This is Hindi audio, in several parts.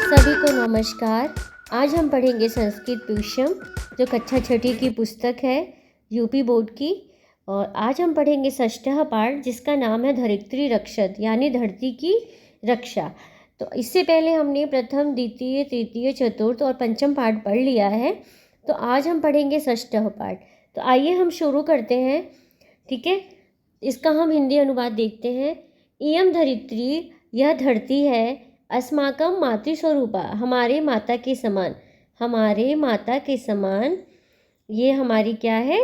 सभी को नमस्कार। आज हम पढ़ेंगे संस्कृत ट्यूशन जो कक्षा छठी की पुस्तक है यूपी बोर्ड की। और आज हम पढ़ेंगे षष्ठः पाठ जिसका नाम है धरित्री रक्षत यानी धरती की रक्षा। तो इससे पहले हमने प्रथम द्वितीय तृतीय चतुर्थ और पंचम पाठ पढ़ लिया है। तो आज हम पढ़ेंगे षष्ठः पाठ। तो आइए हम शुरू करते हैं। ठीक है, इसका हम हिंदी अनुवाद देखते हैं। इयं धरित्री, यह धरती है, अस्माकं मातृस्वरूपा, हमारे माता के समान, हमारे माता के समान। ये हमारी क्या है?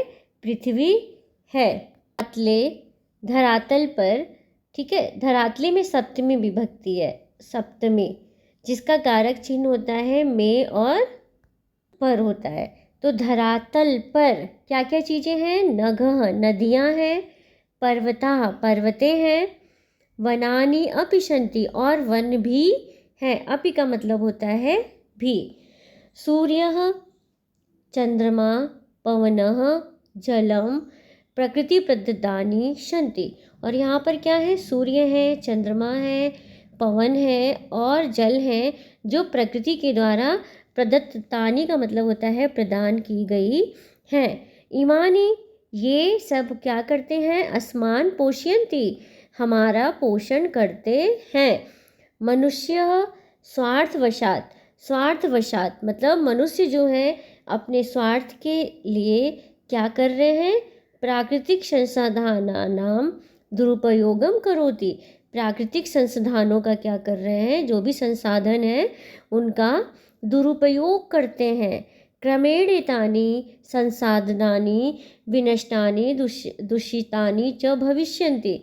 पृथ्वी है। धरातले, धरातल पर। ठीक है, धरातले में सप्तमी विभक्ति है, सप्तमी, जिसका कारक चिन्ह होता है में और पर होता है। तो धरातल पर क्या क्या चीज़ें हैं? नगः, नदियाँ हैं, पर्वताः, पर्वतें हैं, वनानि अपि सन्ति, और वन भी हैं। अपि का मतलब होता है भी। सूर्यः, चंद्रमा, पवनः, जलम, प्रकृति प्रदत्तानि सन्ति। और यहाँ पर क्या है? सूर्य है, चंद्रमा है, पवन है और जल है, जो प्रकृति के द्वारा प्रदत्तानि का मतलब होता है प्रदान की गई हैं। इमानि, ये सब क्या करते हैं? अस्मान पोषयन्ति, हमारा पोषण करते हैं। मनुष्य स्वार्थवशात, स्वार्थवशात मतलब मनुष्य जो है अपने स्वार्थ के लिए क्या कर रहे हैं? प्राकृतिक संसाधनानां दुरुपयोगम करोति, प्राकृतिक संसाधनों का क्या कर रहे हैं? जो भी संसाधन है उनका दुरुपयोग करते हैं। क्रमेण एतानि संसाधनानि विनष्टानि दूषितानि च भविष्यन्ति,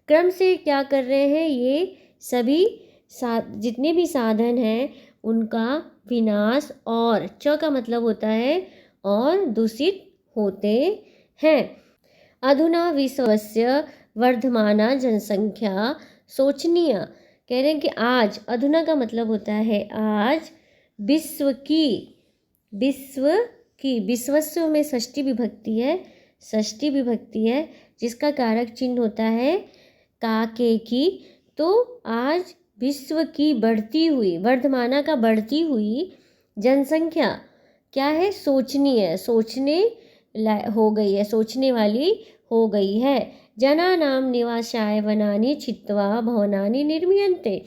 क्रम से क्या कर रहे हैं? ये सभी जितने भी साधन हैं उनका विनाश, और च का मतलब होता है और दूषित होते हैं। अधुना विश्वस्य वर्धमाना जनसंख्या शोचनीय, कह रहे हैं कि आज, अधुना का मतलब होता है आज, विश्व की, विश्व की, विश्वस्व में षष्ठी विभक्ति है, षष्ठी विभक्ति है, जिसका कारक चिन्ह होता है का के की। तो आज विश्व की बढ़ती हुई, वर्धमाना का बढ़ती हुई जनसंख्या क्या है? सोचनीय, सोचने हो गई है, सोचने वाली हो गई है। जनानां निवासाय वनानि छित्त्वा भवनानि निर्मीयन्ते,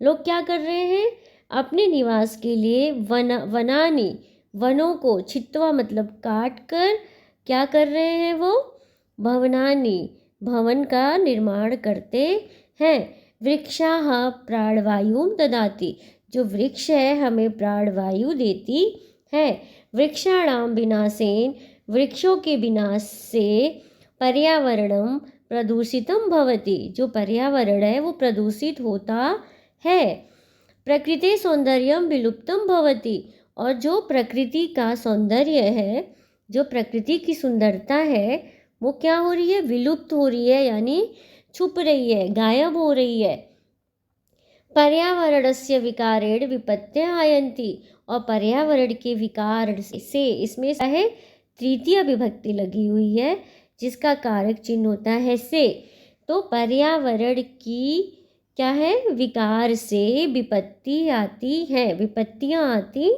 लोग क्या कर रहे हैं? अपने निवास के लिए वनानि, वनों को, छित्त्वा मतलब काट कर क्या कर रहे हैं? वो भवनानि, भवन का निर्माण करते हैं। वृक्षाः प्राणवायुं ददाति, जो वृक्ष है हमें प्राणवायु देती है। वृक्षाणां विनाशेन, वृक्षों के विनाश से पर्यावरणं प्रदूषितं भवति, जो पर्यावरण है वो प्रदूषित होता है। प्रकृति सौंदर्यं विलुप्तं भवति, और जो प्रकृति का सौंदर्य है, जो प्रकृति की सुंदरता है वो क्या हो रही है? विलुप्त हो रही है, यानी छुप रही है, गायब हो रही है। पर्यावरणस्य विकारेण विपत्तिः आयन्ति, और पर्यावरण के विकार से, इसमें है तृतीय विभक्ति लगी हुई है जिसका कारक चिन्ह होता है से। तो पर्यावरण की क्या है? विकार से विपत्ति आती है, विपत्तियाँ आती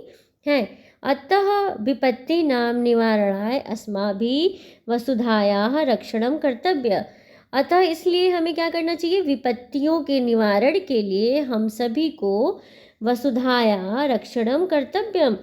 हैं। अतः विपत्ति नाम निवारणाय अस्माभिः वसुधायाः रक्षणं कर्तव्य, अतः इसलिए हमें क्या करना चाहिए? विपत्तियों के निवारण के लिए हम सभी को वसुधाया रक्षणं कर्तव्यम,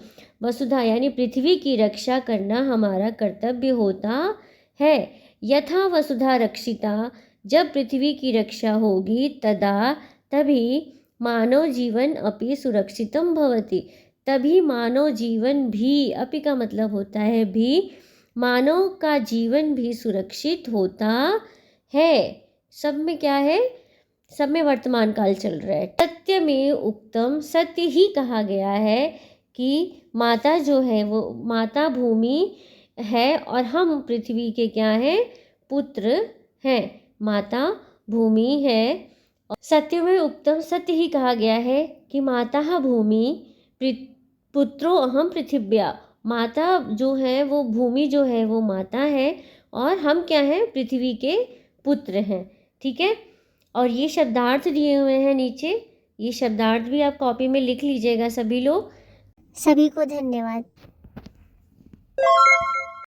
वसुधा यानी पृथ्वी की रक्षा करना हमारा कर्तव्य होता है। यथा वसुधा रक्षिता, जब पृथ्वी की रक्षा होगी, तदा तभी मानव जीवन अपि सुरक्षितं भवति, तभी मानव जीवन भी, अपि का मतलब होता है भी, मानव का जीवन भी सुरक्षित होता है। सब में क्या है? सब में वर्तमान काल चल रहा है। सत्य में उक्तम, सत्य ही कहा गया है कि माता जो है वो माता भूमि है और हम पृथ्वी के क्या हैं? पुत्र हैं। माता भूमि है। सत्य में उक्तम, सत्य ही कहा गया है कि माता भूमि पुत्रो अहम पृथिव्या, माता जो है वो भूमि जो है वो माता है और हम क्या हैं? पृथ्वी के पुत्र हैं। ठीक है, और ये शब्दार्थ दिए हुए हैं नीचे, ये शब्दार्थ भी आप कॉपी में लिख लीजिएगा सभी लोग। सभी को धन्यवाद।